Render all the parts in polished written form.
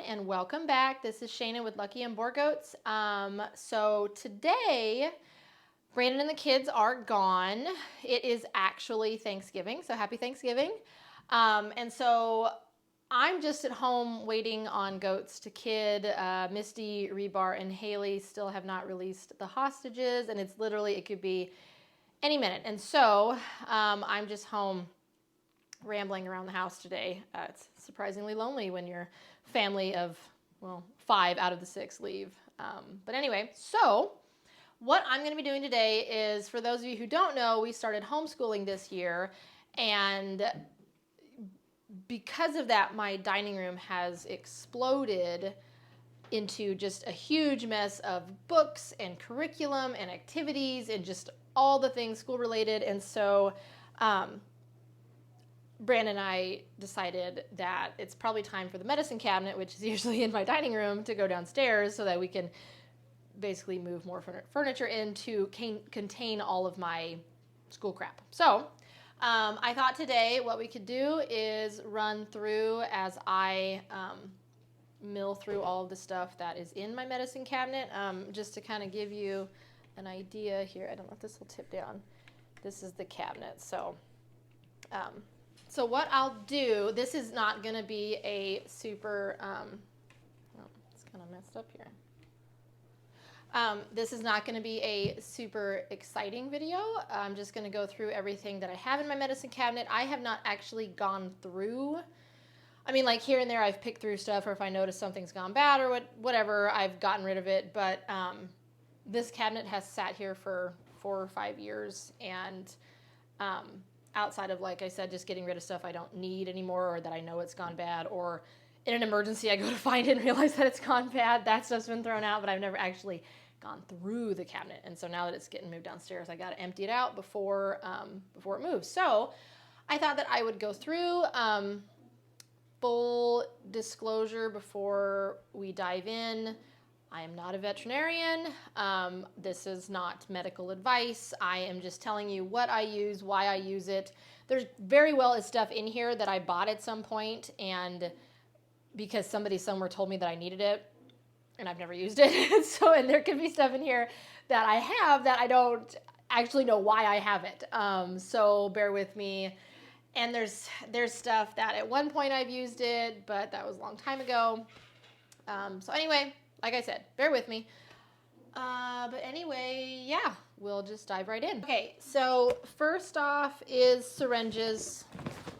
and welcome back. This is Shayna with Lucky and Boer Goats. So today, Brandon and the kids are gone. It is actually Thanksgiving, so happy Thanksgiving. And so I'm just at home waiting on Goats to kid. Misty, Rebar, and Haley still have not released the hostages, and it's literally, it could be any minute. And so I'm just home rambling around the house today. It's surprisingly lonely when your family of, well, 5 out of the 6 leave. But anyway, so what I'm going to be doing today is, for those of you who don't know, we started homeschooling this year, and because of that, my dining room has exploded into just a huge mess of books and curriculum and activities and just all the things school related. And so Brandon and I decided that it's probably time for the medicine cabinet, which is usually in my dining room, to go downstairs so that we can basically move more furniture in to contain all of my school crap. So I thought today what we could do is run through as I mill through all of the stuff that is in my medicine cabinet, just to kind of give you an idea here. I don't know if this will tip down. This is the cabinet. So what I'll do, this is not going to be a super, oh, it's kind of messed up here. This is not going to be a super exciting video. I'm just going to go through everything that I have in my medicine cabinet. I have not actually gone through, I mean, like here and there I've picked through stuff, or if I notice something's gone bad or whatever, I've gotten rid of it. But this cabinet has sat here for 4 or 5 years, and outside of, like I said, just getting rid of stuff I don't need anymore, or that I know it's gone bad, or in an emergency I go to find it and realize that it's gone bad, that stuff's been thrown out, but I've never actually gone through the cabinet. And so now that it's getting moved downstairs, I got to empty it out before it moves. So I thought that I would go through. Full disclosure before we dive in, I am not a veterinarian. This is not medical advice. I am just telling you what I use, why I use it. There's very well is stuff in here that I bought at some point, and because somebody somewhere told me that I needed it, and I've never used it. So, and there could be stuff in here that I have that I don't actually know why I have it. So bear with me. And there's stuff that at one point I've used it, but that was a long time ago. So anyway, like I said, bear with me. But anyway, yeah, we'll just dive right in. Okay, so first off is syringes.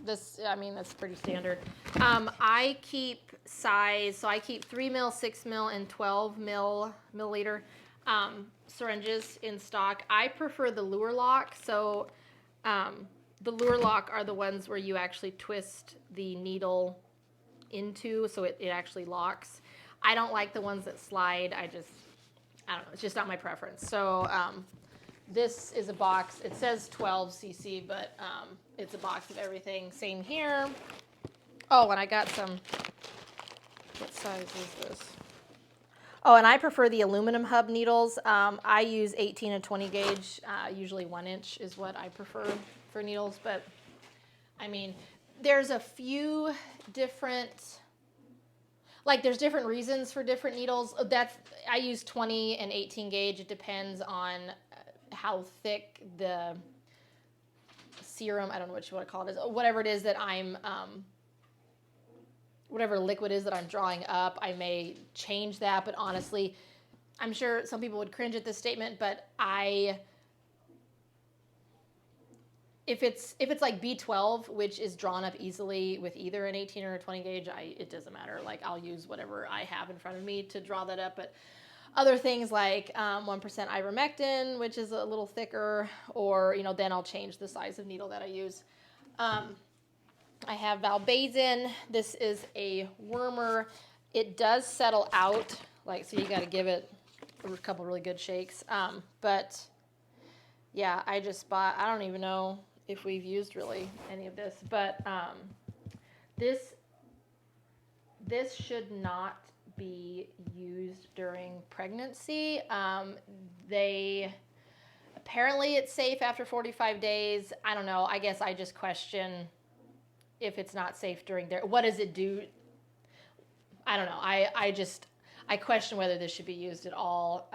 This, I mean, that's pretty standard. I keep size, so I keep 3 mil, 6 mil, and 12 milliliter syringes in stock. I prefer the lure lock. So the lure lock are the ones where you actually twist the needle into, so it actually locks. I don't like the ones that slide. I don't know. It's just not my preference. So this is a box. It says 12 cc, but it's a box of everything. Same here. Oh, and I got some, what size is this? Oh, and I prefer the aluminum hub needles. I use 18 and 20 gauge. Usually 1 inch is what I prefer for needles. But, I mean, there's a few different, like there's different reasons for different needles. I use 20 and 18 gauge. It depends on how thick the serum, I don't know what you want to call it, is, whatever it is that I'm, whatever liquid is that I'm drawing up, I may change that. But honestly, I'm sure some people would cringe at this statement, but if it's like B12, which is drawn up easily with either an 18 or a 20 gauge, it doesn't matter. Like, I'll use whatever I have in front of me to draw that up. But other things like 1% ivermectin, which is a little thicker, or, then I'll change the size of needle that I use. I have Valbazin. This is a wormer. It does settle out, so you got to give it a couple really good shakes. But yeah, I just bought, I don't even know if we've used really any of this, but this should not be used during pregnancy. Apparently it's safe after 45 days. I don't know. I guess I just question if it's not safe during what does it do? I don't know. I question whether this should be used at all,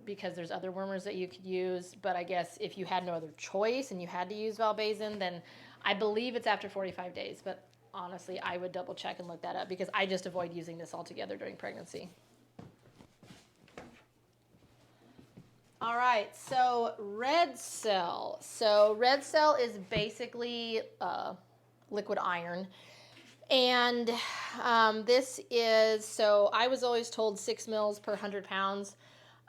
because there's other wormers that you could use. But I guess if you had no other choice and you had to use valbazen, then I believe it's after 45 days. But honestly, I would double check and look that up because I just avoid using this altogether during pregnancy. All right, so red cell. So red cell is basically liquid iron. And this is, so I was always told 6 mils per 100 pounds.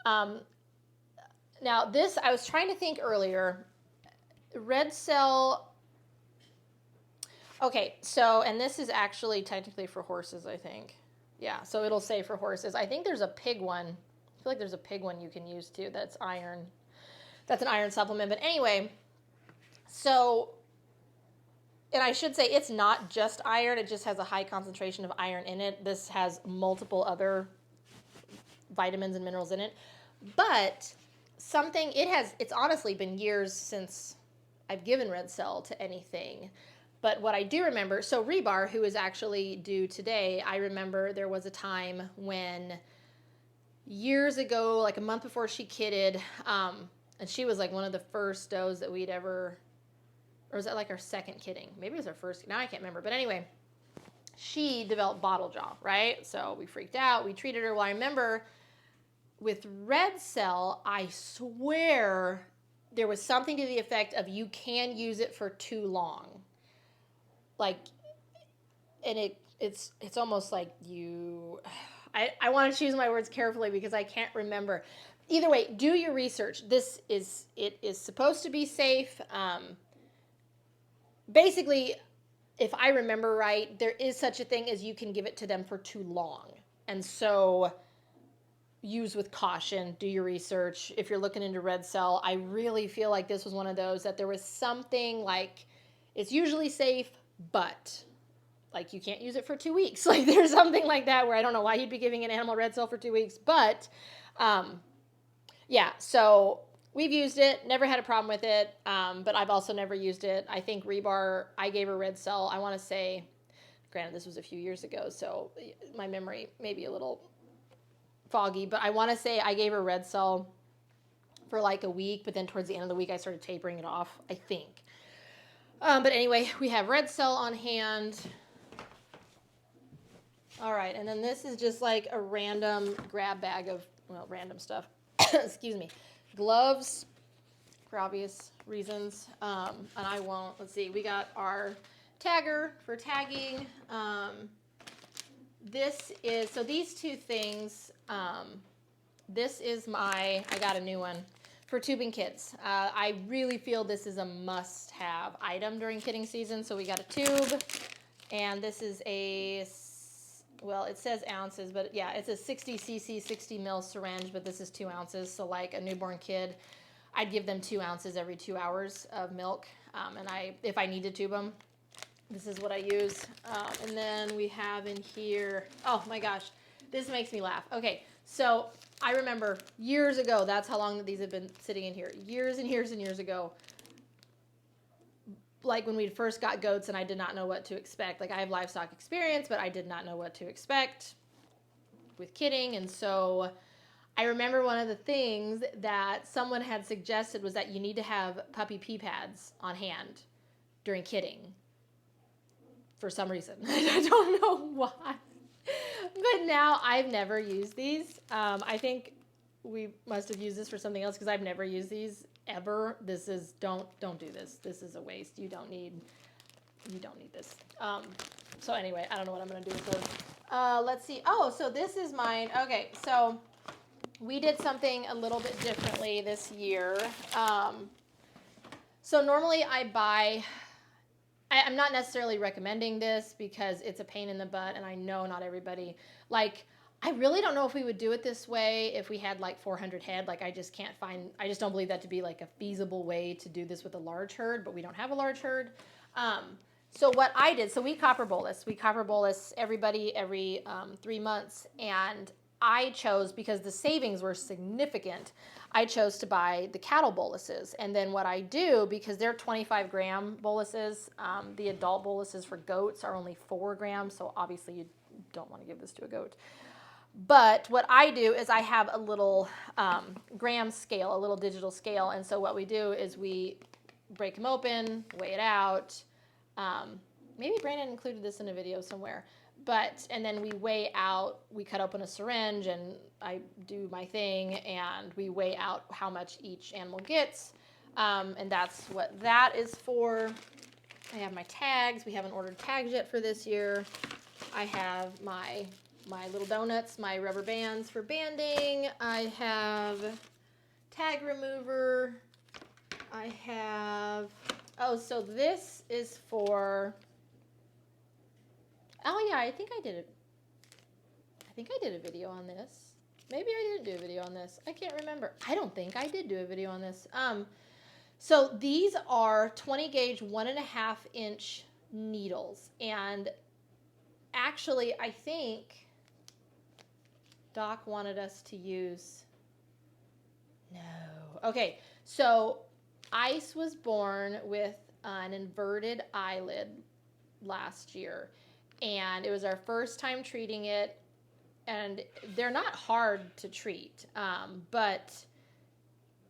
Now this, I was trying to think earlier, red cell, okay, so, and this is actually technically for horses, I think. Yeah, so it'll say for horses. I think there's a pig one. I feel like there's a pig one you can use too that's iron. That's an iron supplement. But anyway, so, and I should say it's not just iron. It just has a high concentration of iron in it. This has multiple other vitamins and minerals in it. But something, it's honestly been years since I've given red cell to anything. But what I do remember, so Rebar, who is actually due today, I remember there was a time when years ago, like a month before she kidded, and she was like one of the first does that we'd ever, or was that like our second kidding? Maybe it was our first, now I can't remember. But anyway, she developed bottle jaw, right? So we freaked out, we treated her. Well, I remember with red cell, I swear there was something to the effect of you can use it for too long. Like, and it's almost like you, I want to choose my words carefully because I can't remember. Either way, do your research. It is supposed to be safe. Basically, if I remember right, there is such a thing as you can give it to them for too long. And so use with caution, do your research. If you're looking into red cell, I really feel like this was one of those that there was something like, it's usually safe, but like you can't use it for 2 weeks. Like there's something like that where I don't know why you'd be giving an animal red cell for 2 weeks, but yeah, so we've used it, never had a problem with it, but I've also never used it. I think Rebar, I gave her red cell, I want to say, granted this was a few years ago, so my memory may be a little foggy, but I want to say I gave her red cell for like a week, but then towards the end of the week I started tapering it off, I think. But anyway, we have red cell on hand. All right, and then this is just like a random grab bag of, well, random stuff. Excuse me. Gloves, for obvious reasons. And I won't, let's see, we got our tagger for tagging. This is, so these two things, this is I got a new one for tubing kids. I really feel this is a must-have item during kidding season. So we got a tube, and this is well, it says ounces, but yeah, it's a 60 cc, 60 mil syringe, but this is 2 ounces. So like a newborn kid, I'd give them 2 ounces every 2 hours of milk. And if I need to tube them, this is what I use. And then we have in here, oh my gosh, this makes me laugh. Okay, so I remember years ago, that's how long that these have been sitting in here. Years and years and years ago, like when we first got goats and I did not know what to expect. Like I have livestock experience, but I did not know what to expect with kidding. And so I remember one of the things that someone had suggested was that you need to have puppy pee pads on hand during kidding for some reason. I don't know why. But now I've never used these. I think we must have used this for something else because I've never used these ever. This is, don't do this. This is a waste. You don't need this. So anyway, I don't know what I'm going to do with those. Let's see. Oh, so this is mine. Okay, so we did something a little bit differently this year. So normally I'm not necessarily recommending this because it's a pain in the butt, and I know not everybody, like, I really don't know if we would do it this way if we had like 400 head. Like I just don't believe that to be like a feasible way to do this with a large herd, but we don't have a large herd. So what I did, so we copper bolus everybody every 3 months, and I chose, because the savings were significant, I chose to buy the cattle boluses. And then what I do, because they're 25 gram boluses, the adult boluses for goats are only 4 grams, so obviously don't want to give this to a goat. But what I do is I have a little gram scale, a little digital scale. And so what we do is we break them open, weigh it out. Maybe Brandon included this in a video somewhere. And then we weigh out, we cut open a syringe and I do my thing and we weigh out how much each animal gets. And that's what that is for. I have my tags. We haven't ordered tags yet for this year. I have my little donuts, my rubber bands for banding. I have tag remover. I have, oh, so this is for, oh yeah, I think I did a video on this. Maybe I didn't do a video on this. I can't remember. I don't think I did do a video on this. So these are 20 gauge 1.5 inch needles. And actually, I think Doc wanted us to use, no. Okay, so Ice was born with an inverted eyelid last year. And it was our first time treating it. And they're not hard to treat, but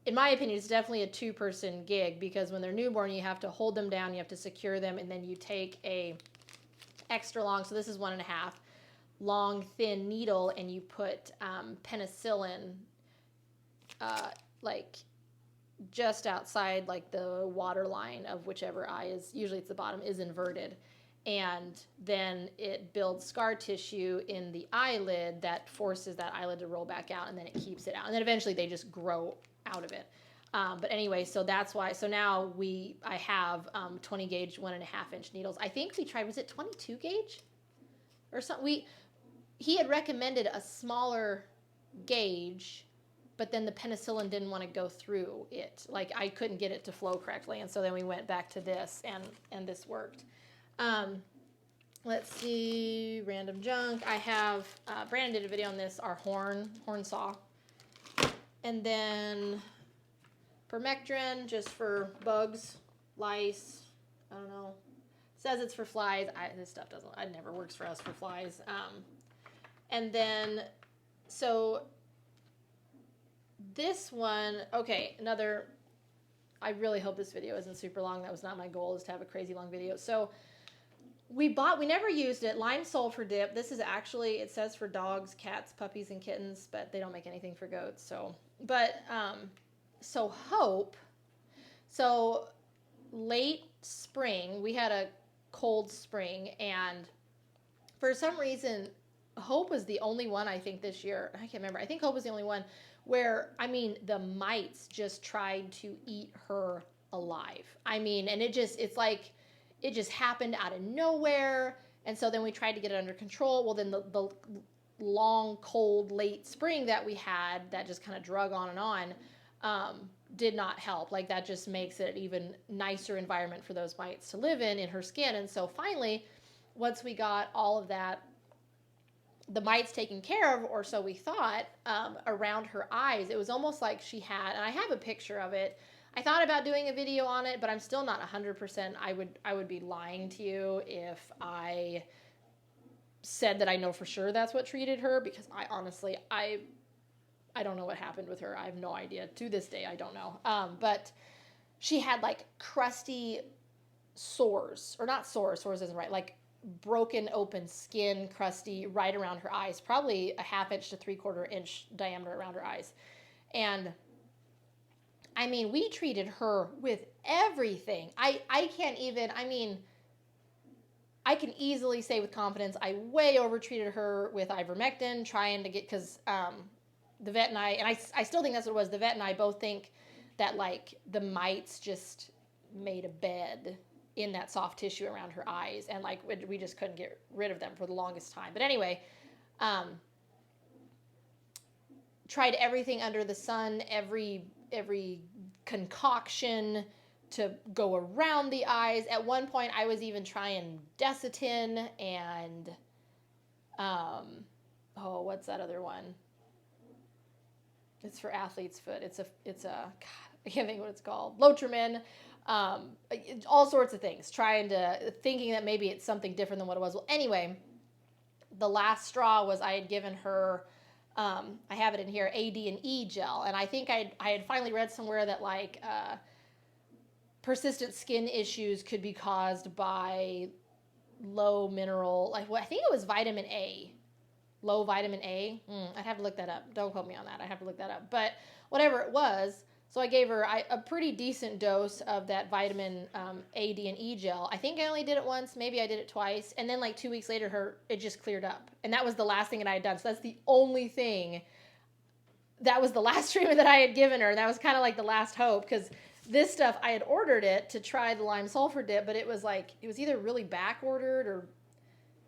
in my opinion, it's definitely a 2-person gig because when they're newborn, you have to hold them down, you have to secure them, and then you take a extra long, so this is 1.5, long, thin needle, and you put penicillin, like just outside like the water line of whichever eye is, usually it's the bottom, is inverted. And then it builds scar tissue in the eyelid that forces that eyelid to roll back out, and then it keeps it out. And then eventually they just grow out of it. But anyway, so that's why. So now I have 20 gauge 1.5 inch needles. I think we tried, was it 22 gauge or something? He had recommended a smaller gauge, but then the penicillin didn't want to go through it. Like I couldn't get it to flow correctly, and so then we went back to this, and this worked. Let's see, random junk. I have, Brandon did a video on this, our horn saw. And then permectin, just for bugs, lice, I don't know. It says it's for flies. This stuff it never works for us for flies. And then, so this one, okay, I really hope this video isn't super long. That was not my goal, is to have a crazy long video. So we never used it, lime sulfur dip. This is actually, it says for dogs, cats, puppies, and kittens, but they don't make anything for goats. So late spring, we had a cold spring, and for some reason, Hope was the only one, I think, this year. I can't remember. I think Hope was the only one where, I mean, the mites just tried to eat her alive. I mean, and it's like, it just happened out of nowhere. And so then we tried to get it under control. Well, then the long, cold, late spring that we had that just kind of drug on and on did not help. Like that just makes it an even nicer environment for those mites to live in her skin. And so finally, once we got all of that, the mites taken care of, or so we thought, around her eyes, it was almost like she had, and I have a picture of it. I thought about doing a video on it, but I'm still not 100%. I would be lying to you if I said that I know for sure that's what treated her, because I honestly, I don't know what happened with her. I have no idea. To this day, I don't know. But she had like crusty sores, or not sores isn't right, like broken open skin, crusty, right around her eyes, probably a 1/2 inch to 3/4 inch diameter around her eyes. And I mean, we treated her with everything. I can't even, I mean, I can easily say with confidence, I way over-treated her with ivermectin, trying to get, because the vet and I still think that's what it was, the vet and I both think that, like, the mites just made a bed in that soft tissue around her eyes, and, like, we just couldn't get rid of them for the longest time. But anyway, tried everything under the sun, every concoction to go around the eyes. At one point, I was even trying Desitin and, what's that other one? It's for athlete's foot. It's a, God, I can't think what it's called. Lotrimin, all sorts of things, thinking that maybe it's something different than what it was. Well, anyway, the last straw was I had given her, I have it in here, AD and E gel. And I think I had finally read somewhere that like persistent skin issues could be caused by low mineral, like I think it was vitamin A, low vitamin A. I'd have to look that up. Don't quote me on that. I have to look that up. But whatever it was, so I gave her a pretty decent dose of that vitamin A, D, and E gel. I think I only did it once. Maybe I did it twice. And then like 2 weeks later, it just cleared up. And that was the last thing that I had done. So that's the only thing. That was the last treatment that I had given her. And that was kind of like the last hope, because this stuff, I had ordered it to try the lime sulfur dip, but it was either really back ordered or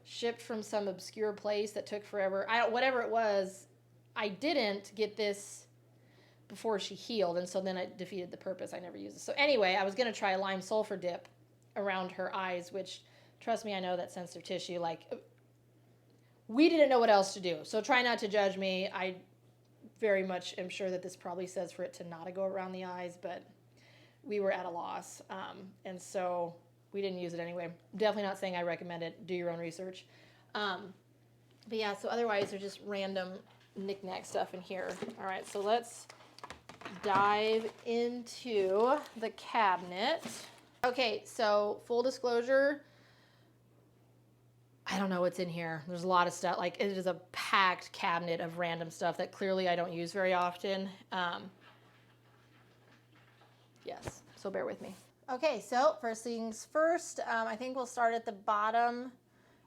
shipped from some obscure place that took forever. Whatever it was, I didn't get this before she healed, and so then it defeated the purpose. I never used it. So anyway, I was going to try a lime sulfur dip around her eyes, which, trust me, I know that sensitive tissue, like, we didn't know what else to do. So try not to judge me. I very much am sure that this probably says for it to not to go around the eyes, but we were at a loss. And so we didn't use it anyway. Definitely not saying I recommend it. Do your own research. But yeah, so otherwise there's just random knick-knack stuff in here. All right, so let's dive into the cabinet. Okay, so full disclosure, I don't know what's in here. There's a lot of stuff. Like, it is a packed cabinet of random stuff that clearly I don't use very often. Yes, so bear with me. Okay, so first things first, I think we'll start at the bottom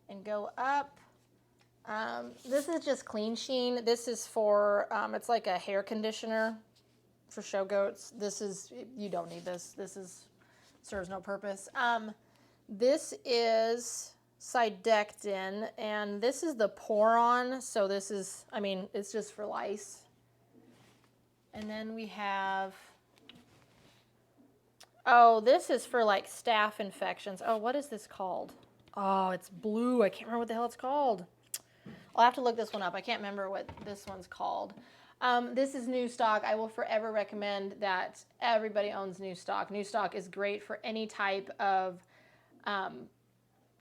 and go up. This is just Clean Sheen. This is for, it's like a hair conditioner for show goats. This is, you don't need this. Serves no purpose. This is Sidectin, and this is the pour-on. So this is, I mean, it's just for lice. And then we have, oh, this is for like staph infections. Oh, what is this called? Oh, it's blue. I can't remember what the hell it's called. I'll have to look this one up. I can't remember what this one's called. This is New Stock. I will forever recommend that everybody owns New Stock. New Stock is great for any type of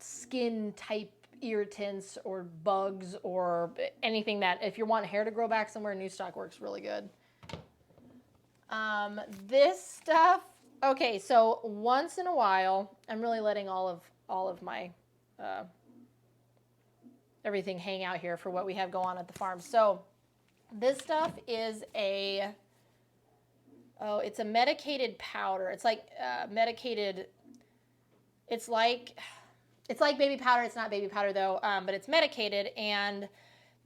skin type irritants or bugs or anything that, if you want hair to grow back somewhere, New Stock works really good. This stuff, okay, so once in a while, I'm really letting all of my everything hang out here for what we have going on at the farm. So this stuff is it's a medicated powder. It's like medicated, it's like baby powder. It's not baby powder though, but it's medicated, and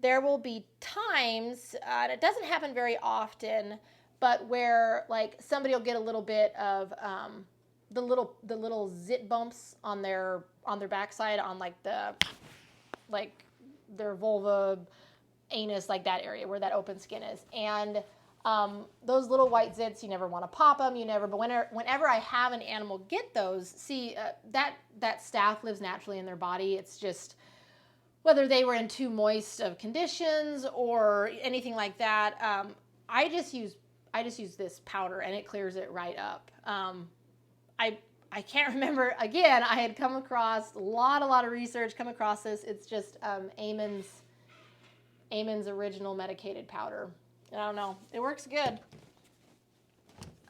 there will be times, and it doesn't happen very often, but where like somebody will get a little bit of the little zit bumps on their backside, on like their vulva, anus, like that area where that open skin is. And those little white zits, you never want to pop them, but whenever I have an animal get those, see, that staph lives naturally in their body. It's just whether they were in too moist of conditions or anything like that. I just use this powder, and it clears it right up. I can't remember, again, I had come across a lot of research, come across this. It's just Eamon's original medicated powder. I don't know. It works good.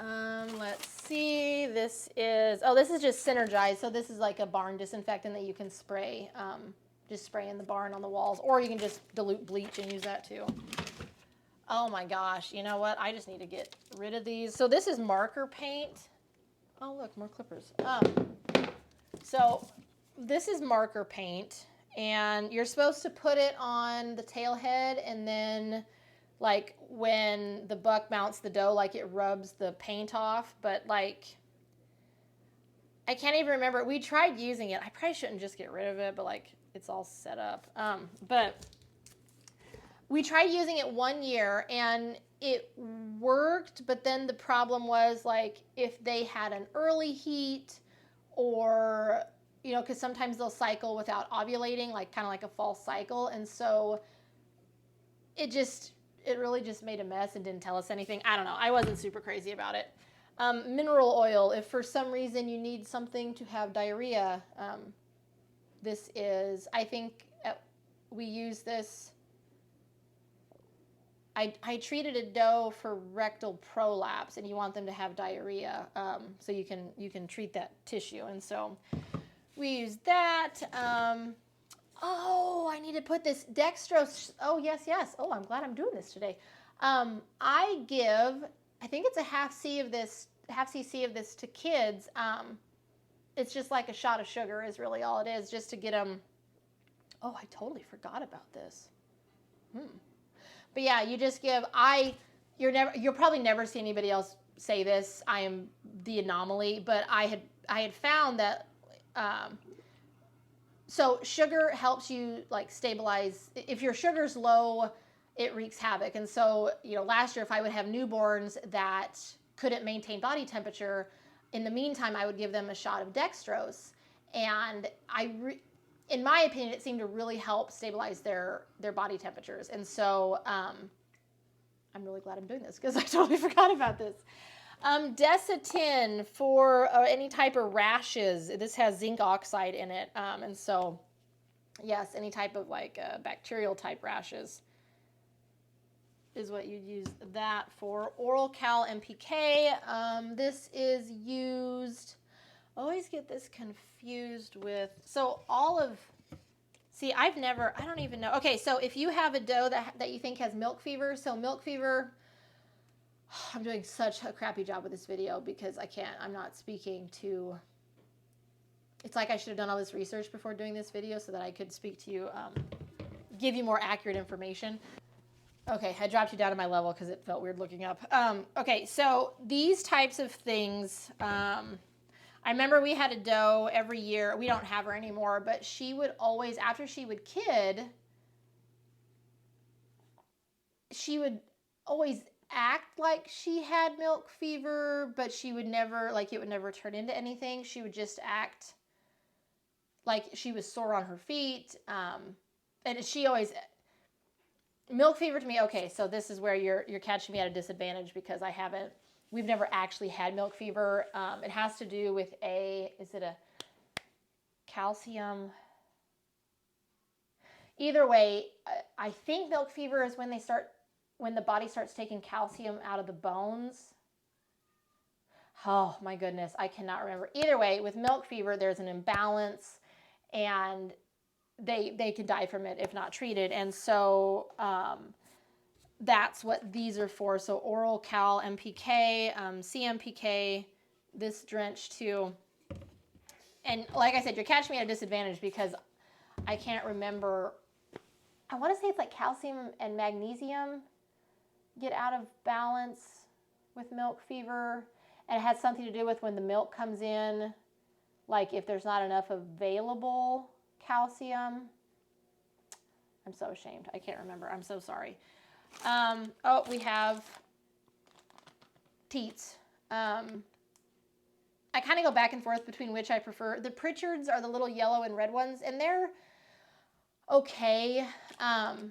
Let's see. This is just Synergize. So this is like a barn disinfectant that you can spray. Just spray in the barn on the walls, or you can just dilute bleach and use that too. Oh my gosh. You know what? I just need to get rid of these. So this is marker paint. Oh, look, more clippers. So this is marker paint, and you're supposed to put it on the tail head, and then like when the buck mounts the doe, like it rubs the paint off, but like I can't even remember. We tried using it. I probably shouldn't just get rid of it, but like it's all set up. But we tried using it 1 year, and it worked, but then the problem was like if they had an early heat, or because sometimes they'll cycle without ovulating, like kind of like a false cycle, and so it really just made a mess and didn't tell us anything. I don't know. I wasn't super crazy about it. Mineral oil, if for some reason you need something to have diarrhea, this is, I think we use this. I treated a doe for rectal prolapse, and you want them to have diarrhea, so you can treat that tissue. And so we use that. Oh, I need to put this dextrose. Oh, yes. Oh, I'm glad I'm doing this today. I think it's a half cc of this to kids. It's just like a shot of sugar is really all it is, just to get them. Oh, I totally forgot about this. But yeah, you just give. You'll probably never see anybody else say this. I am the anomaly, but I had found that. So sugar helps you like stabilize. If your sugar's low, it wreaks havoc. And so, last year, if I would have newborns that couldn't maintain body temperature, in the meantime, I would give them a shot of dextrose. And in my opinion, it seemed to really help stabilize their body temperatures. And so I'm really glad I'm doing this because I totally forgot about this. Desitin for any type of rashes. This has zinc oxide in it. And so, yes, any type of like bacterial type rashes is what you'd use that for. Oral Cal MPK. This is used... I always get this confused with... So I don't even know. Okay, so if you have a doe that you think has milk fever, so milk fever... I'm doing such a crappy job with this video because I'm not speaking to... It's like I should have done all this research before doing this video so that I could speak to you, give you more accurate information. Okay, I dropped you down to my level because it felt weird looking up. Okay, so these types of things, I remember we had a doe every year. We don't have her anymore, but she would always, after she would kid, she would always act like she had milk fever, but she would never, like it would never turn into anything. She would just act like she was sore on her feet. And she always... Milk fever to me, okay, so this is where you're catching me at a disadvantage because we've never actually had milk fever. It has to do with is it a calcium? Either way, I think milk fever is when the body starts taking calcium out of the bones. Oh my goodness, I cannot remember. Either way, with milk fever, there's an imbalance and they could die from it if not treated. And so that's what these are for. So Oral Cal MPK, CMPK, this drench too. And like I said, you're catching me at a disadvantage because I can't remember. I want to say it's like calcium and magnesium get out of balance with milk fever. And it has something to do with when the milk comes in, like if there's not enough available calcium. I'm so ashamed. I can't remember. I'm so sorry. We have teats. I kind of go back and forth between which I prefer. The Pritchards are the little yellow and red ones, and they're okay. I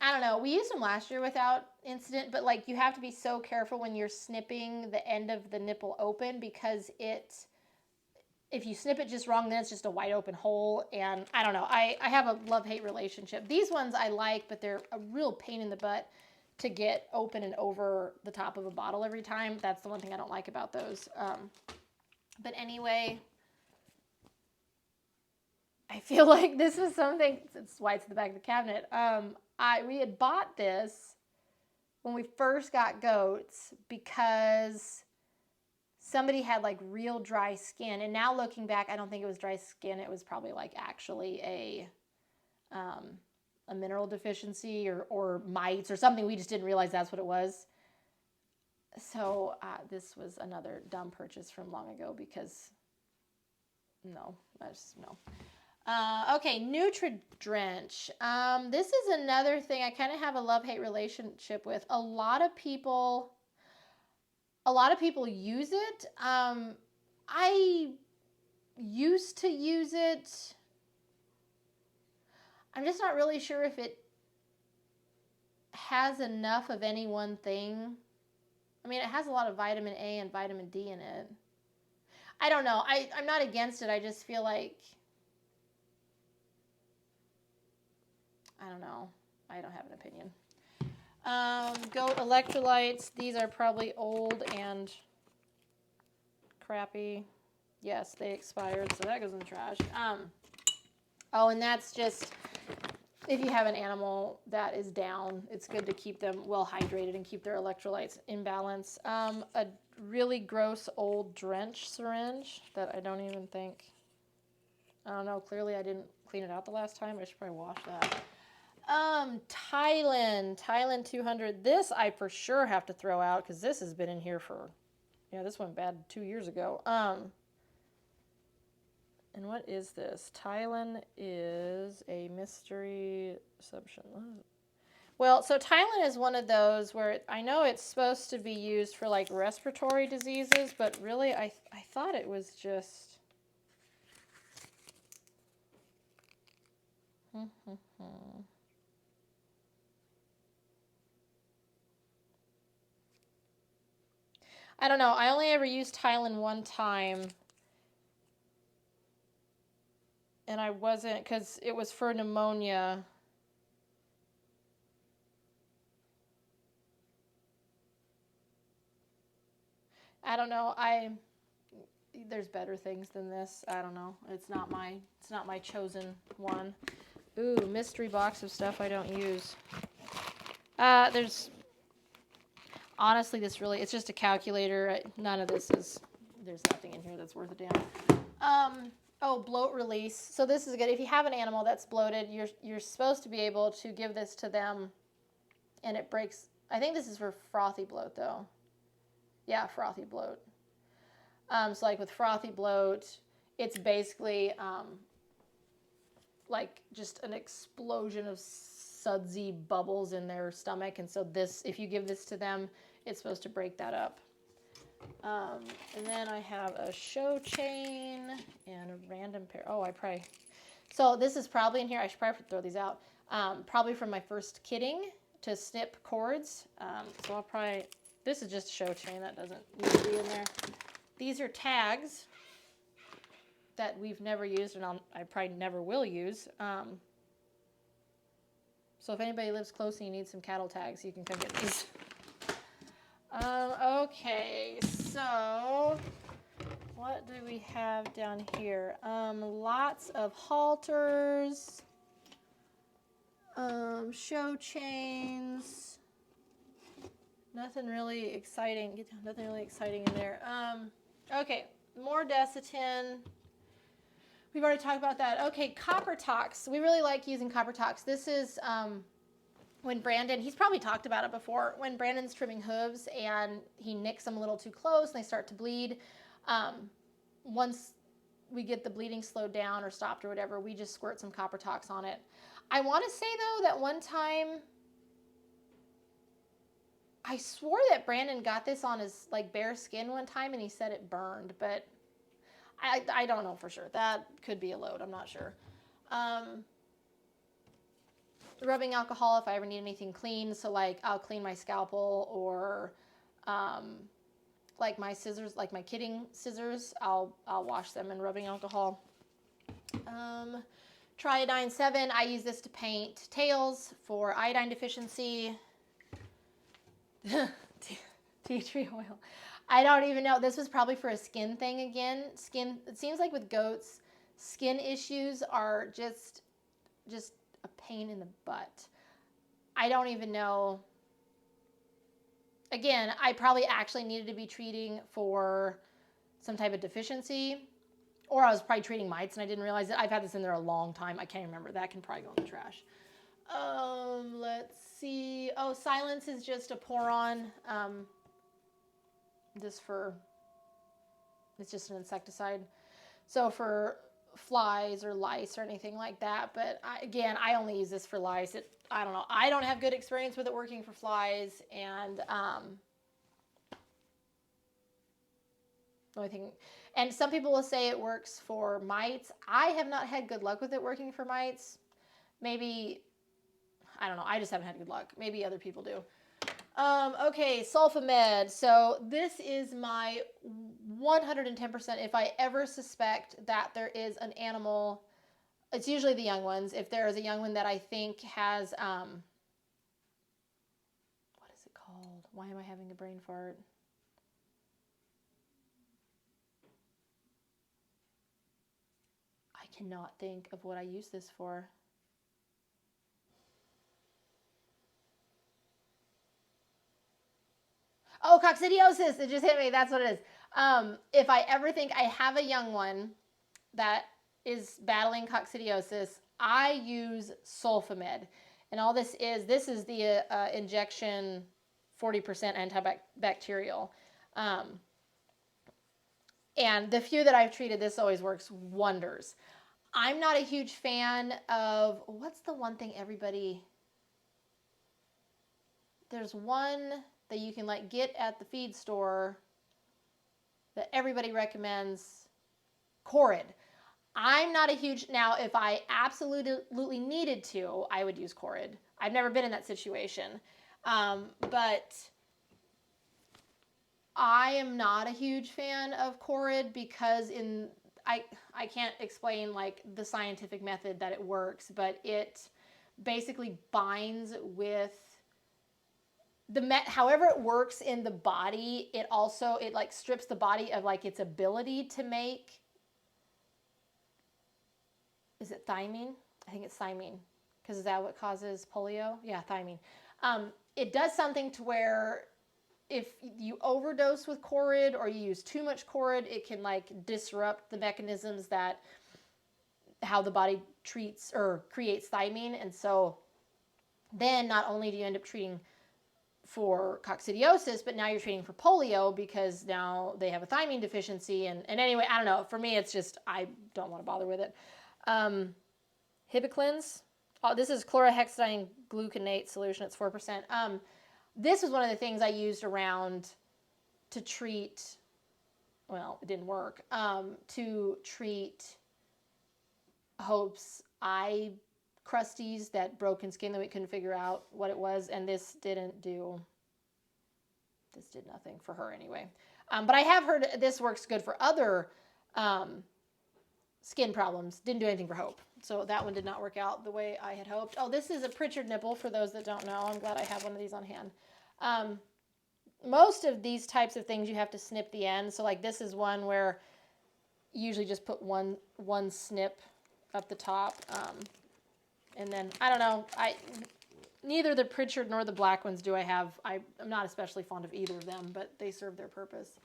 don't know. We used them last year without incident, but like you have to be so careful when you're snipping the end of the nipple open because if you snip it just wrong, then it's just a wide open hole. And I don't know. I have a love-hate relationship. These ones I like, but they're a real pain in the butt to get open and over the top of a bottle every time. That's the one thing I don't like about those. But anyway, I feel like this is something, it's why it's in the back of the cabinet. We had bought this when we first got goats because somebody had like real dry skin. And now looking back, I don't think it was dry skin. It was probably like actually a mineral deficiency or mites or something. We just didn't realize that's what it was. So this was another dumb purchase from long ago because no. Okay, Nutri-Drench. This is another thing I kind of have a love-hate relationship with. A lot of people use it. I used to use it. I'm just not really sure if it has enough of any one thing. I mean, it has a lot of vitamin A and vitamin D in it. I don't know. I'm not against it. I just feel like I don't know. I don't have an opinion. Goat electrolytes. These are probably old and crappy. Yes, they expired, so that goes in the trash. Oh, and that's just, if you have an animal that is down, it's good to keep them well hydrated and keep their electrolytes in balance. A really gross old drench syringe that I don't even think, I don't know, clearly I didn't clean it out the last time. I should probably wash that. Tylen 200. This I for sure have to throw out because this has been in here for, yeah, this went bad 2 years ago. And what is this? Tylen is a mystery substance. Well, so Tylen is one of those where I know it's supposed to be used for like respiratory diseases, but really I thought it was just... I don't know. I only ever used Tylen one time. And I wasn't, because it was for pneumonia. I don't know. There's better things than this. I don't know. It's not my chosen one. Ooh, mystery box of stuff I don't use. Honestly, it's just a calculator. None of this there's nothing in here that's worth a damn. Oh, bloat release. So this is good. If you have an animal that's bloated, you're supposed to be able to give this to them, and it breaks. I think this is for frothy bloat, though. Yeah, frothy bloat. So like with frothy bloat, it's basically like just an explosion of sudsy bubbles in their stomach, and so if you give this to them, it's supposed to break that up. And then I have a show chain and a random pair. Oh, so this is probably in here. I should probably throw these out. Probably from my first kitting to snip cords. So this is just a show chain. That doesn't need to be in there. These are tags that we've never used, and I probably never will use. So if anybody lives close and you need some cattle tags, you can come get these. Okay, so what do we have down here? Lots of halters, show chains. Nothing really exciting. Nothing really exciting in there. Okay, more Desitin. We've already talked about that. Okay, copper tox. We really like using copper tox. This is when he's probably talked about it before, when Brandon's trimming hooves and he nicks them a little too close and they start to bleed. Once we get the bleeding slowed down or stopped or whatever, we just squirt some copper tox on it. I want to say, though, that one time I swore that Brandon got this on his like bare skin one time and he said it burned, but I don't know for sure. That could be a load. I'm not sure. Rubbing alcohol if I ever need anything clean. So like I'll clean my scalpel or like my scissors, like my kitting scissors, I'll wash them in rubbing alcohol. Triodine 7, I use this to paint tails for iodine deficiency. Tea tree oil. I don't even know. This was probably for a skin thing again. It seems like with goats, skin issues are just a pain in the butt. I don't even know. Again, I probably actually needed to be treating for some type of deficiency, or I was probably treating mites and I didn't realize it. I've had this in there a long time. I can't remember. That can probably go in the trash. Let's see. Oh, Silence is just a pour-on. It's just an insecticide. So for flies or lice or anything like that. But I only use this for lice. I don't know. I don't have good experience with it working for flies. And and some people will say it works for mites. I have not had good luck with it working for mites. Maybe, I don't know. I just haven't had good luck. Maybe other people do. Okay, Sulfamed. So this is my 110% if I ever suspect that there is an animal It's usually the young ones. If there is a young one that I think has, what is it called? Why am I having a brain fart? I cannot think of what I use this for. Oh, coccidiosis. It just hit me. That's what it is. If I ever think I have a young one that is battling coccidiosis, I use sulfamide. And all this is the injection 40% antibacterial. And the few that I've treated, this always works wonders. I'm not a huge fan of, what's the one thing everybody, there's one that you can like get at the feed store that everybody recommends, Corid. I'm not a huge, now if I absolutely needed to, I would use Corid. I've never been in that situation. But I am not a huge fan of Corid because I can't explain like the scientific method that it works, but it basically binds with however it works in the body. It like strips the body of like its ability to make, is it thymine? I think it's thymine, because is that what causes polio? Yeah, thymine. It does something to where if you overdose with Corid or you use too much Corid, it can like disrupt the mechanisms that how the body treats or creates thymine. And so then not only do you end up treating for coccidiosis, but now you're treating for polio because now they have a thymine deficiency. And anyway, I don't know. For me, it's just, I don't want to bother with it. Hibiclins. Oh, this is chlorhexidine gluconate solution. It's 4%. This was one of the things I used around to treat, well, it didn't work, to treat Hope's eye crusties, that broken skin that we couldn't figure out what it was, and this did nothing for her anyway. But I have heard this works good for other skin problems. Didn't do anything for Hope. So that one did not work out the way I had hoped. Oh, this is a Pritchard nipple for those that don't know. I'm glad I have one of these on hand. Most of these types of things you have to snip the end. So like this is one where you usually just put one snip up the top. And then, I don't know, neither the Pritchard nor the black ones do I have. I'm not especially fond of either of them, but they serve their purpose.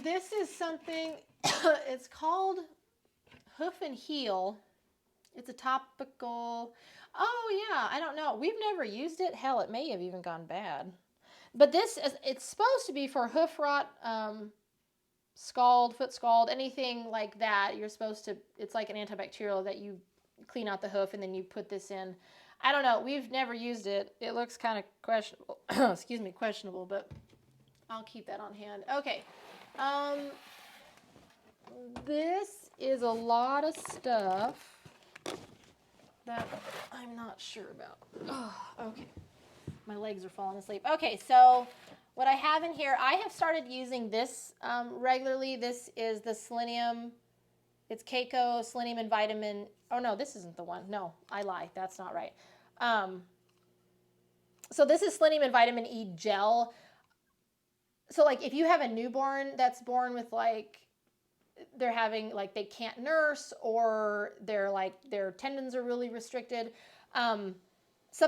This is something, it's called Hoof and Heel. It's a topical, oh yeah, I don't know. We've never used it. Hell, it may have even gone bad. But it's supposed to be for hoof rot, scald, foot scald, anything like that. You're supposed to, it's like an antibacterial that you clean out the hoof and then you put this in. I don't know. We've never used it. It looks kind of questionable. Excuse me, questionable, but I'll keep that on hand. Okay. This is a lot of stuff that I'm not sure about. Oh, okay. My legs are falling asleep. Okay, so what I have in here, I have started using this regularly. This is the selenium. It's Keiko, selenium and vitamin. Oh, no, this isn't the one. No, I lie. That's not right. So this is selenium and vitamin E gel. So, like, if you have a newborn that's born with, like, they're having, like, they can't nurse or they're, like, their tendons are really restricted. Some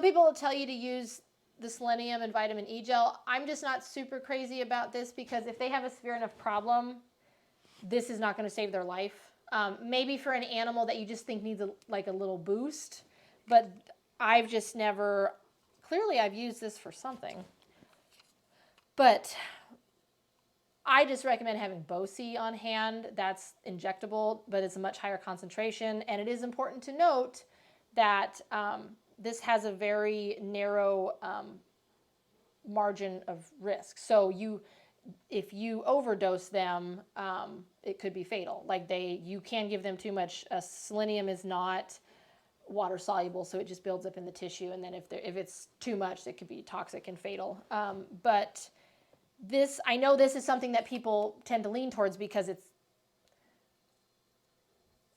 people will tell you to use the selenium and vitamin E gel. I'm just not super crazy about this because if they have a severe enough problem, this is not going to save their life. Maybe for an animal that you just think needs a little boost, but I've just never, clearly I've used this for something. But I just recommend having Bosi on hand. That's injectable, but it's a much higher concentration. And it is important to note that this has a very narrow margin of risk. So if you overdose them, it could be fatal. Like you can give them too much. Selenium is not water soluble, so it just builds up in the tissue. And then if it's too much, it could be toxic and fatal. But I know this is something that people tend to lean towards because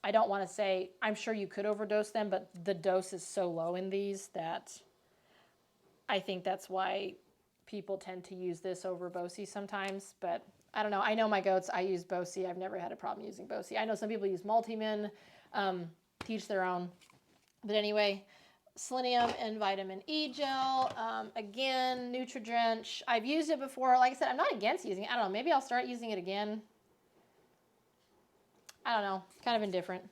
I don't want to say, I'm sure you could overdose them, but the dose is so low in these that I think that's why people tend to use this over Bosi sometimes. But I don't know. I know my goats, I use Bosi. I've never had a problem using Bosi. I know some people use Multimin, teach their own. But anyway, selenium and vitamin E gel. Again, Nutri-Drench. I've used it before. Like I said, I'm not against using it. I don't know. Maybe I'll start using it again. I don't know. Kind of indifferent.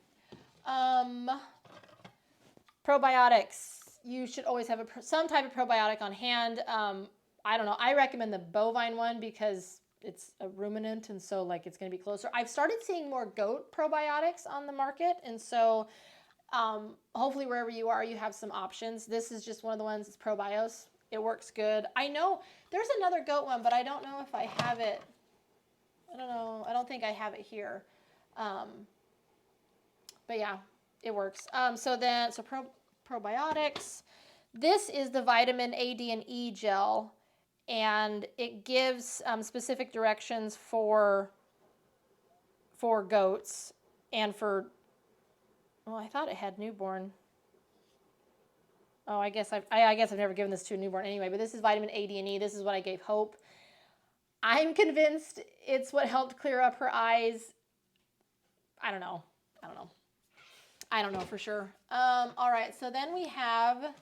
Probiotics. You should always have some type of probiotic on hand. I don't know. I recommend the bovine one because it's a ruminant, and so like it's going to be closer. I've started seeing more goat probiotics on the market, and so hopefully wherever you are, you have some options. This is just one of the ones. It's Probios. It works good. I know there's another goat one, but I don't know if I have it. I don't know. I don't think I have it here. But yeah, it works. So probiotics. This is the vitamin A, D, and E gel, and it gives specific directions for goats and for. Well, I thought it had newborn. Oh, I guess I've never given this to a newborn anyway. But this is vitamin A, D, and E. This is what I gave Hope. I'm convinced it's what helped clear up her eyes. I don't know. I don't know for sure. All right, so then we have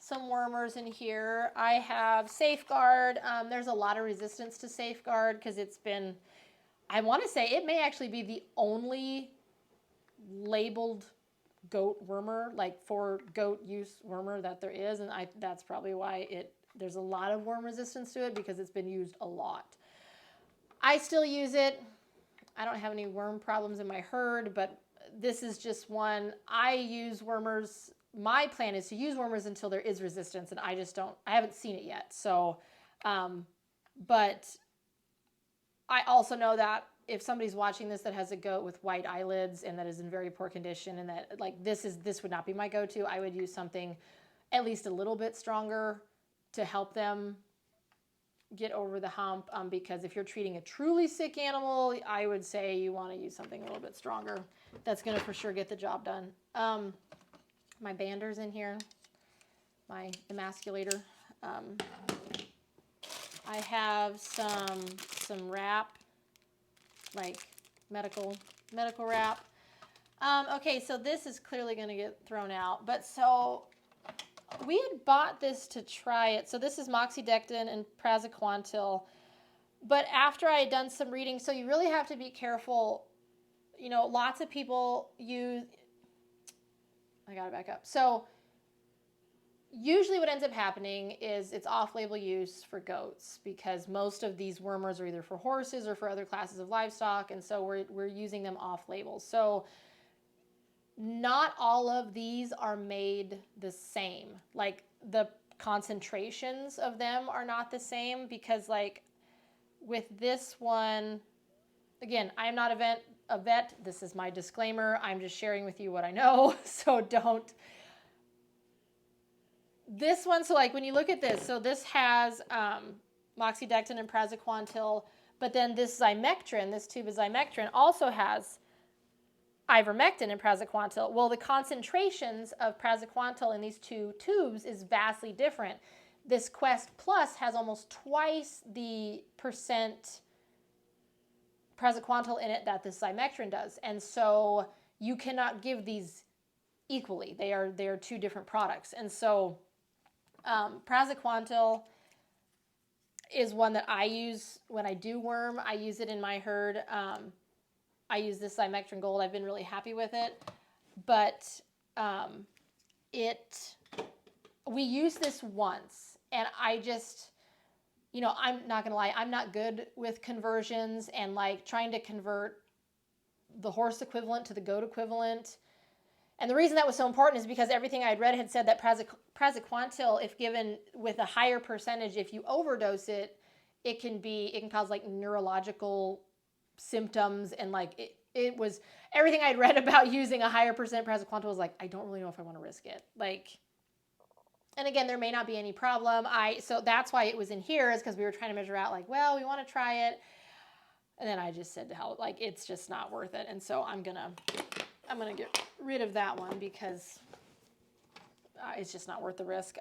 some wormers in here. I have Safeguard. There's a lot of resistance to Safeguard because it's been, I want to say it may actually be the only labeled goat wormer, like for goat use wormer that there is, and that's probably why there's a lot of worm resistance to it because it's been used a lot. I still use it. I don't have any worm problems in my herd, but this is just one. I use wormers. My plan is to use wormers until there is resistance, and I haven't seen it yet. So, but I also know that if somebody's watching this that has a goat with white eyelids and that is in very poor condition and that like this would not be my go-to. I would use something at least a little bit stronger to help them get over the hump, because if you're treating a truly sick animal, I would say you want to use something a little bit stronger. That's going to for sure get the job done. My bander's in here, my emasculator. I have some wrap, like medical wrap. Okay, so this is clearly going to get thrown out, but so we had bought this to try it. So this is moxidectin and praziquantel. But after I had done some reading, so you really have to be careful. You know, lots of people use, I got to back up. So usually what ends up happening is it's off-label use for goats because most of these wormers are either for horses or for other classes of livestock. And so we're using them off-label. So not all of these are made the same. Like the concentrations of them are not the same because like with this one, again, I'm not a vet. This is my disclaimer. I'm just sharing with you what I know. So don't. This one, so like when you look at this, so this has moxidectin and praziquantel, but then this Zymectrin, this tube of Zymectrin also has ivermectin and praziquantel. Well, the concentrations of praziquantel in these two tubes is vastly different. This Quest Plus has almost twice the percent praziquantel in it that this Zymectrin does. And so you cannot give these equally. They are two different products. And so praziquantel is one that I use when I do worm. I use it in my herd. I use this Zymectrin Gold. I've been really happy with it. But we used this once, and I just, you know, I'm not going to lie, I'm not good with conversions and like trying to convert the horse equivalent to the goat equivalent. And the reason that was so important is because everything I had read had said that praziquantel, if given with a higher percentage, if you overdose it, it can cause like neurological symptoms, and like it was everything I'd read about using a higher percent praziquantel was like, I don't really know if I want to risk it. Like, and again, there may not be any problem. So that's why it was in here, is because we were trying to measure out like, well, we want to try it. And then I just said to hell, like, it's just not worth it. And so I'm gonna I'm going to get rid of that one because it's just not worth the risk.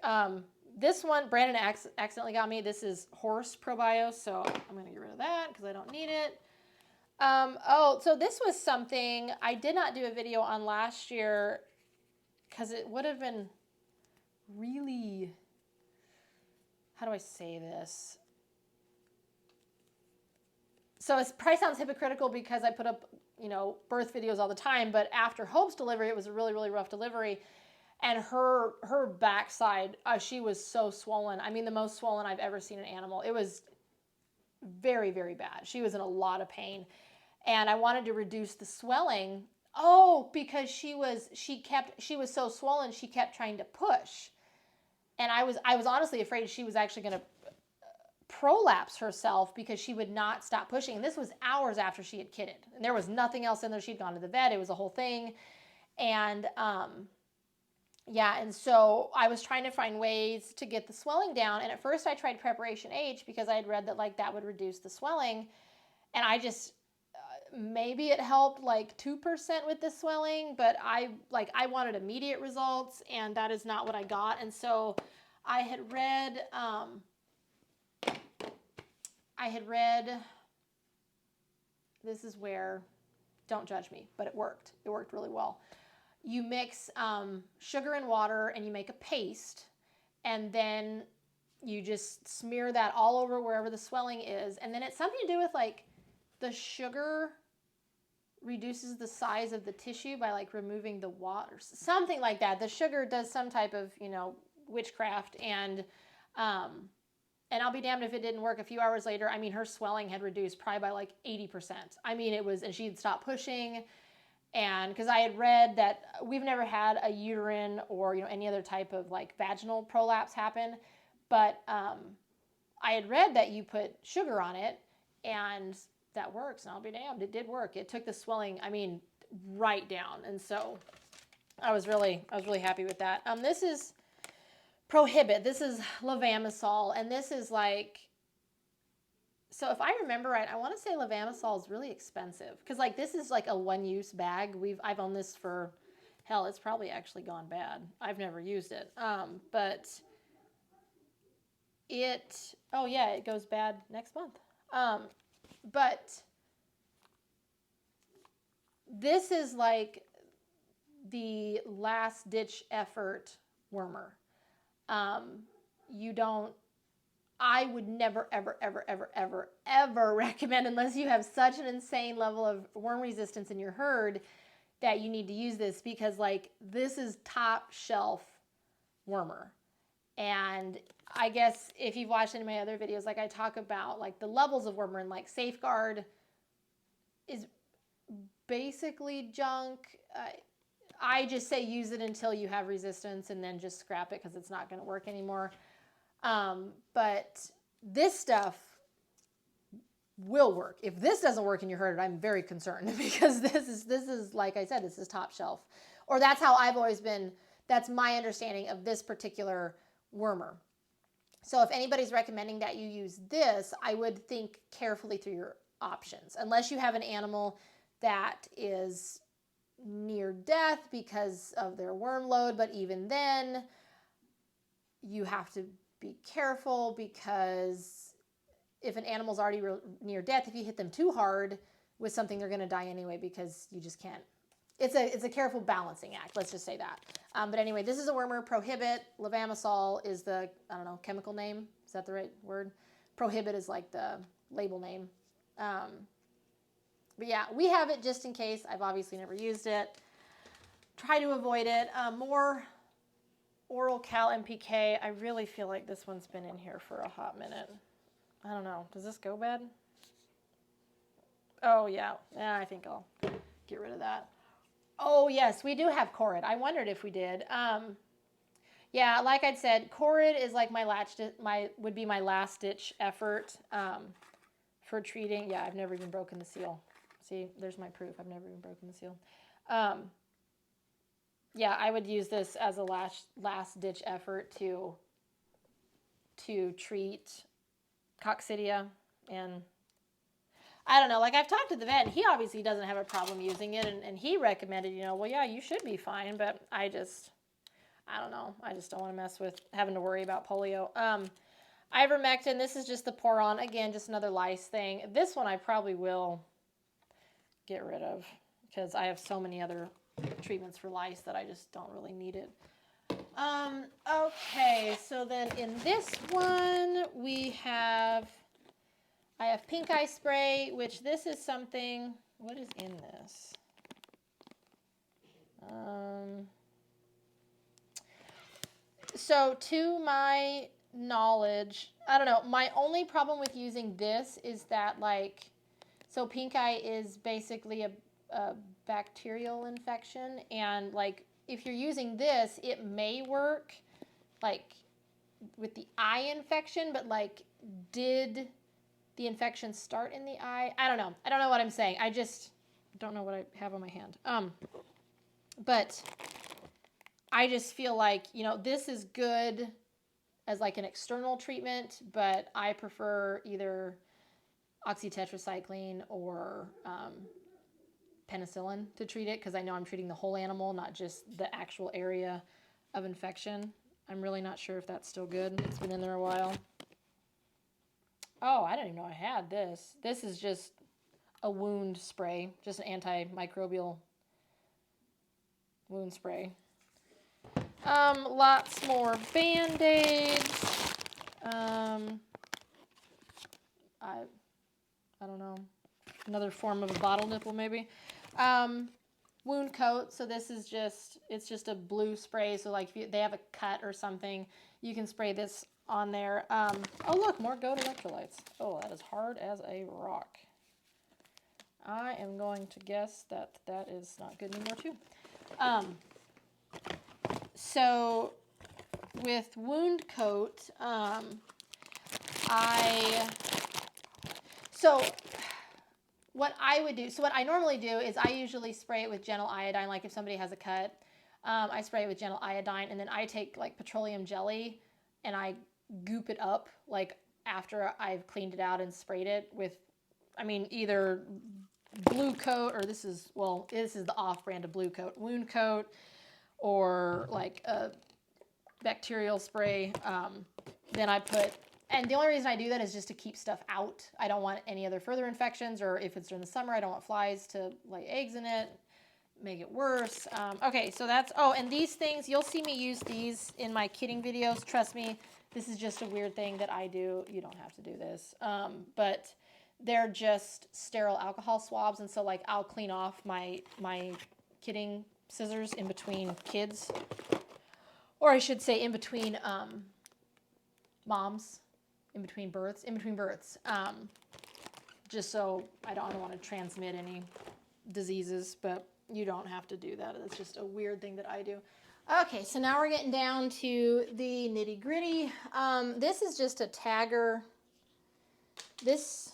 This one, Brandon accidentally got me. This is horse probio, so I'm going to get rid of that because I don't need it. Oh, so this was something I did not do a video on last year because it would have been really, how do I say this? So it probably sounds hypocritical because I put up, you know, birth videos all the time, but after Hope's delivery, it was a really, really rough delivery. And her backside, she was so swollen. I mean, the most swollen I've ever seen an animal. It was very, very bad. She was in a lot of pain. And I wanted to reduce the swelling. Oh, because she was so swollen, she kept trying to push. And I was honestly afraid she was actually going to prolapse herself because she would not stop pushing. And this was hours after she had kidded. And there was nothing else in there. She'd gone to the vet. It was a whole thing. And yeah, and so I was trying to find ways to get the swelling down. And at first I tried Preparation H because I had read that like that would reduce the swelling. And I just, maybe it helped like 2% with the swelling, but I wanted immediate results, and that is not what I got. And so I had read, this is where, don't judge me, but it worked. It worked really well. You mix sugar and water and you make a paste, and then you just smear that all over wherever the swelling is. And then it's something to do with like the sugar reduces the size of the tissue by like removing the water, something like that. The sugar does some type of, you know, witchcraft, and I'll be damned if it didn't work. A few hours later, I mean, her swelling had reduced probably by like 80%. I mean, it was, and she'd stopped pushing. And because I had read that we've never had a uterine or, you know, any other type of like vaginal prolapse happen, but I had read that you put sugar on it and that works, and I'll be damned, it did work. It took the swelling, I mean, right down. And so I was really happy with that. This is Prohibit. This is levamisole, and this is like, so if I remember right, I want to say levamisole is really expensive because like this is like a one-use bag. I've owned this for, hell, it's probably actually gone bad. I've never used it, but oh yeah, it goes bad next month. But this is like the last ditch effort wormer. I would never, ever, ever, ever, ever, ever recommend, unless you have such an insane level of worm resistance in your herd that you need to use this, because like this is top shelf wormer. And I guess if you've watched any of my other videos, like I talk about like the levels of wormer, and like Safeguard is basically junk. I just say use it until you have resistance and then just scrap it because it's not going to work anymore. But this stuff will work. If this doesn't work in your herd, I'm very concerned because this is like I said, this is top shelf. Or that's how I've always been. That's my understanding of this particular wormer. So if anybody's recommending that you use this, I would think carefully through your options. Unless you have an animal that is near death because of their worm load, but even then you have to be careful, because if an animal's already near death, if you hit them too hard with something, they're going to die anyway, because you just can't. It's a careful balancing act, let's just say that. But anyway, this is a wormer. Prohibit. Levamisole is the, I don't know, chemical name. Is that the right word? Prohibit is like the label name. But yeah, we have it just in case. I've obviously never used it. Try to avoid it. More Oral Cal MPK. I really feel like this one's been in here for a hot minute. I don't know. Does this go bad? Oh, yeah. I think I'll get rid of that. Oh, yes, we do have Corid. I wondered if we did. Yeah, like I'd said, Corid is like would be my last ditch effort for treating. Yeah, I've never even broken the seal. See, there's my proof. I've never even broken the seal. Yeah, I would use this as a last ditch effort to treat coccidia. And I don't know. Like I've talked to the vet, and he obviously doesn't have a problem using it, and he recommended, well, yeah, you should be fine. But I don't know. I just don't want to mess with having to worry about polio. Ivermectin. This is just the pour on. Again, just another lice thing. This one I probably will get rid of because I have so many other treatments for lice that I just don't really need it. Okay, so then in this one I have pink eye spray, which this is something, what is in this? So to my knowledge, I don't know, my only problem with using this is that so pink eye is basically a bacterial infection, and if you're using this, it may work with the eye infection, but did the infection start in the eye? I don't know. I don't know what I'm saying. I just don't know what I have on my hand. But I just feel like, this is good as an external treatment, but I prefer either oxytetracycline or penicillin to treat it because I know I'm treating the whole animal, not just the actual area of infection. I'm really not sure if that's still good. It's been in there a while. Oh, I didn't even know I had this. This is just a wound spray, just an antimicrobial wound spray. Lots more Band-Aids. I don't know. Another form of a bottle nipple, maybe. Wound coat. So this is it's just a blue spray. So if they have a cut or something, you can spray this on there. Oh, look, more goat electrolytes. Oh, that is hard as a rock. I am going to guess that is not good anymore, too. So with wound coat, what I would do, so what I normally do is I usually spray it with gentle iodine, if somebody has a cut, I spray it with gentle iodine, and then I take petroleum jelly and I goop it up after I've cleaned it out and sprayed it with, either Blue Coat, or this is the off-brand of Blue Coat, Wound Coat, or a bacterial spray. Then I put, and the only reason I do that is just to keep stuff out. I don't want any other further infections, or if it's during the summer, I don't want flies to lay eggs in it, make it worse. Okay, so that's, and these things, you'll see me use these in my kitting videos. Trust me, this is just a weird thing that I do. You don't have to do this. But they're just sterile alcohol swabs, and so I'll clean off my kitting scissors in between kids, or I should say in between moms, in between births, just so I don't want to transmit any diseases, but you don't have to do that. It's just a weird thing that I do. Okay, so now we're getting down to the nitty gritty. This is just a tagger. That's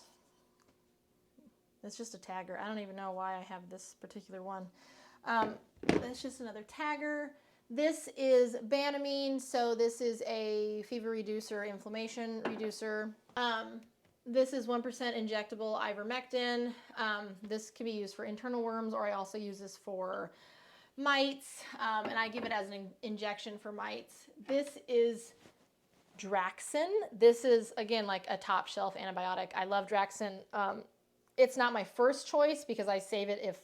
just a tagger. I don't even know why I have this particular one. That's just another tagger. This is Banamine, so this is a fever reducer, inflammation reducer. This is 1% injectable ivermectin. This can be used for internal worms, or I also use this for mites, and I give it as an injection for mites. This is Draxxin. This is, again, a top shelf antibiotic. I love Draxxin. It's not my first choice because I save it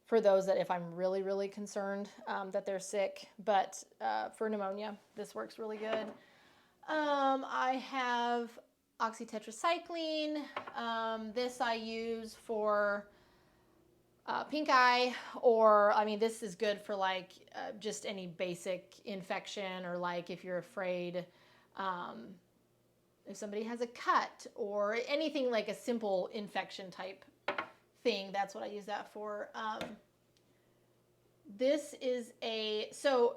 for those that if I'm really, really concerned that they're sick. But for pneumonia, this works really good. I have oxytetracycline. This I use for pink eye, or this is good for just any basic infection, or if you're afraid if somebody has a cut or anything a simple infection type thing. That's what I use that for. This is so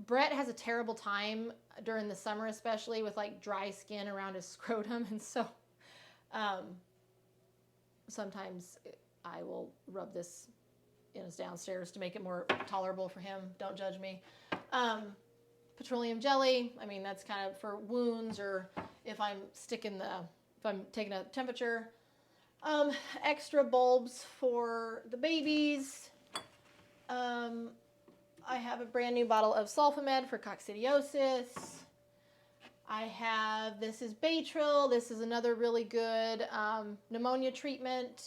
Brett has a terrible time during the summer, especially with dry skin around his scrotum, and so sometimes I will rub this in his downstairs to make it more tolerable for him. Don't judge me. Petroleum jelly, that's kind of for wounds, or if I'm taking a temperature. Extra bulbs for the babies. I have a brand new bottle of sulfamed for coccidiosis. This is Baytril. This is another really good pneumonia treatment.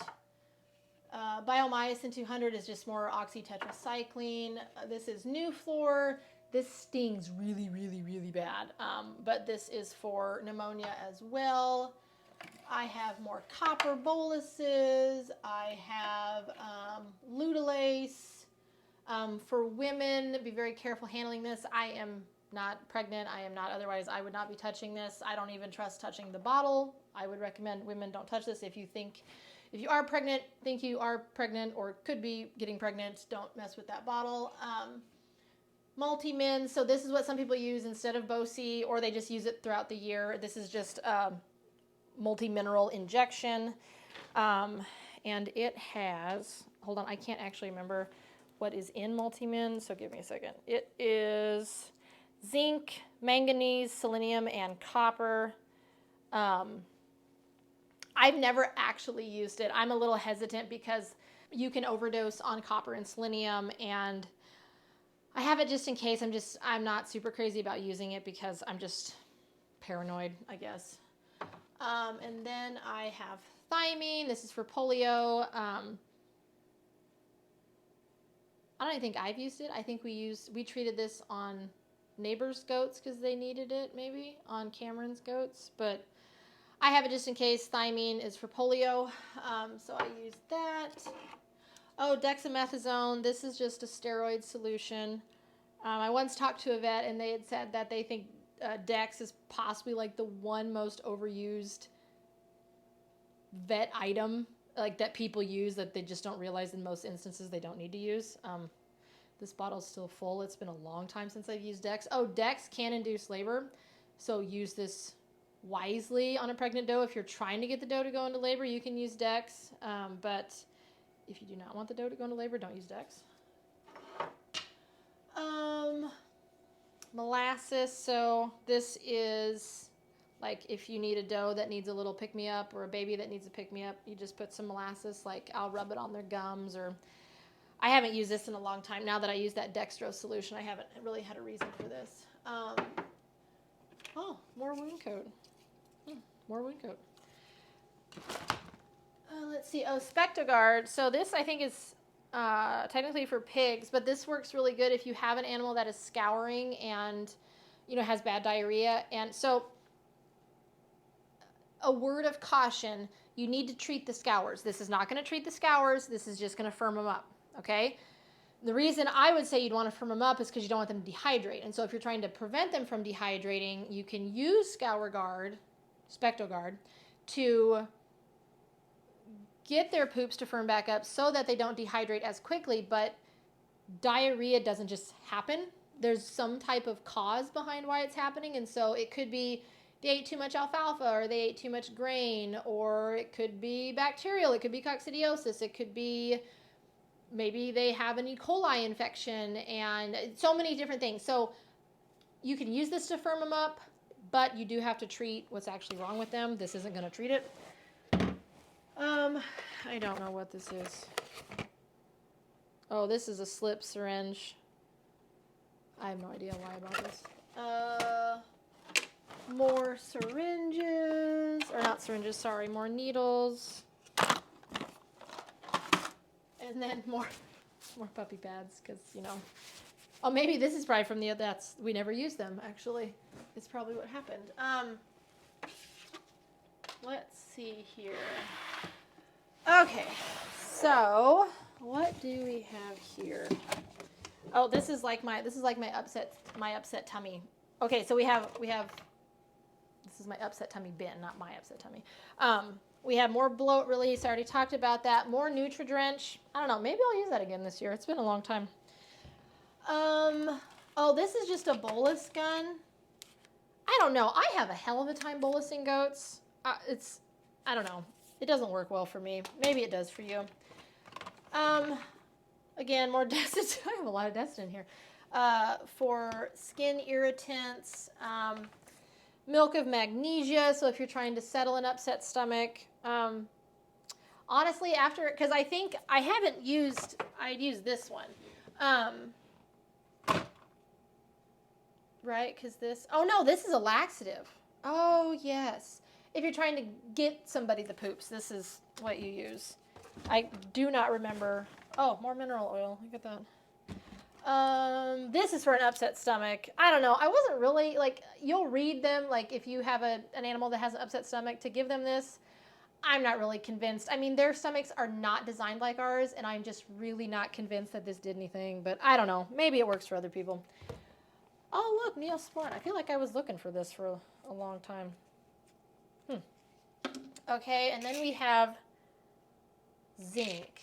Biomycin 200 is just more oxytetracycline. This is Nuflor. This stings really, really, really bad, but this is for pneumonia as well. I have more copper boluses. I have Ludolase. For women, be very careful handling this. I am not pregnant. I am not, otherwise I would not be touching this. I don't even trust touching the bottle. I would recommend women don't touch this. If you are pregnant, think you are pregnant or could be getting pregnant, don't mess with that bottle. Multimin, so this is what some people use instead of Bosi, or they just use it throughout the year. This is just multi-mineral injection. And it has, hold on, I can't actually remember what is in Multimin, so give me a second. It is zinc, manganese, selenium, and copper. I've never actually used it. I'm a little hesitant because you can overdose on copper and selenium, and I have it just in case. I'm not super crazy about using it because I'm just paranoid, I guess. And then I have thiamine. This is for polio. I don't even think I've used it. I think we treated this on neighbors' goats because they needed it, maybe, on Cameron's goats. But I have it just in case. Thiamine is for polio, so I use that. Oh, dexamethasone. This is just a steroid solution. I once talked to a vet, and they had said that they think Dex is possibly like the one most overused vet item, like that people use that they just don't realize in most instances they don't need to use. This bottle's still full. It's been a long time since I've used Dex. Oh, Dex can induce labor, so use this wisely on a pregnant doe. If you're trying to get the doe to go into labor, you can use Dex, but if you do not want the doe to go into labor, don't use Dex. Molasses, so this is like if you need a doe that needs a little pick-me-up or a baby that needs a pick-me-up, you just put some molasses, like I'll rub it on their gums, or I haven't used this in a long time. Now that I use that dextrose solution, I haven't really had a reason for this. Oh, more wound coat. More wound coat. Let's see. Oh, Spectogard. So this I think is technically for pigs, but this works really good if you have an animal that is scouring and, has bad diarrhea. And so a word of caution, you need to treat the scours. This is not going to treat the scours. This is just going to firm them up, okay? The reason I would say you'd want to firm them up is because you don't want them to dehydrate. And so if you're trying to prevent them from dehydrating, you can use Spectogard, to get their poops to firm back up so that they don't dehydrate as quickly, but diarrhea doesn't just happen. There's some type of cause behind why it's happening, and so it could be they ate too much alfalfa, or they ate too much grain, or it could be bacterial, it could be coccidiosis, it could be maybe they have an E. coli infection, and so many different things. So you can use this to firm them up, but you do have to treat what's actually wrong with them. This isn't going to treat it. I don't know what this is. Oh, this is a slip syringe. I have no idea why I bought this. More syringes, or not syringes, sorry, more needles. And then more puppy pads, because, oh, maybe this is probably from we never used them, actually. It's probably what happened. Let's see here. Okay, so what do we have here? Oh, this is like my upset tummy. Okay, so we have this is my upset tummy bin, not my upset tummy. We have more bloat release. I already talked about that. More Nutri-Drench. I don't know. Maybe I'll use that again this year. It's been a long time. Oh, this is just a bolus gun. I don't know. I have a hell of a time bolusing goats. I don't know. It doesn't work well for me. Maybe it does for you. Again, more Destin. I have a lot of Destin in here. For skin irritants, milk of magnesia. So if you're trying to settle an upset stomach. Honestly, after, because I think I haven't used, I'd used this one. Right, because this, oh no, this is a laxative. Oh, yes. If you're trying to get somebody the poops, this is what you use. I do not remember. Oh, more mineral oil. Look at that. This is for an upset stomach. I don't know. I wasn't really, like, you'll read them, like, if you have an animal that has an upset stomach, to give them this. I'm not really convinced. I mean, their stomachs are not designed like ours, and I'm just really not convinced that this did anything. But I don't know. Maybe it works for other people. Oh, look, Neosporin. I feel like I was looking for this for a long time. Okay, and then we have zinc.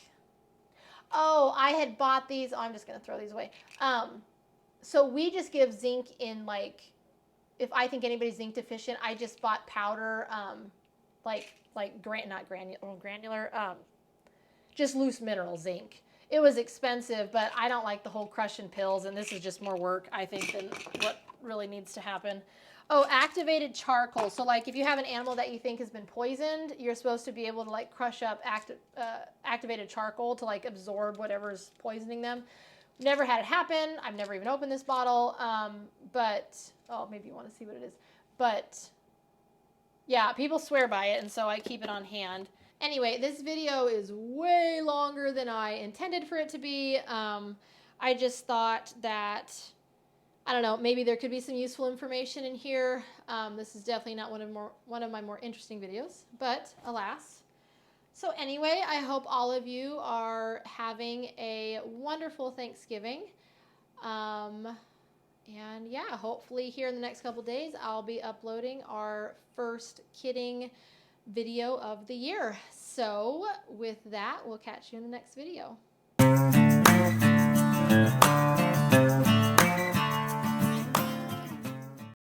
Oh, I had bought these. Oh, I'm just going to throw these away. So we just give zinc in, like, if I think anybody's zinc deficient, I just bought powder, not granular, just loose mineral zinc. It was expensive, but I don't like the whole crushing pills, and this is just more work, I think, than what really needs to happen. Oh, activated charcoal. So, like, if you have an animal that you think has been poisoned, you're supposed to be able to, like, crush up activated charcoal to, like, absorb whatever's poisoning them. Never had it happen. I've never even opened this bottle. But, oh, maybe you want to see what it is. But, yeah, people swear by it, and so I keep it on hand. Anyway, this video is way longer than I intended for it to be. I just thought that, I don't know, maybe there could be some useful information in here. This is definitely not one of my more interesting videos, but alas. So anyway, I hope all of you are having a wonderful Thanksgiving. And yeah, hopefully here in the next couple days, I'll be uploading our first kidding video of the year. So with that, we'll catch you in the next video.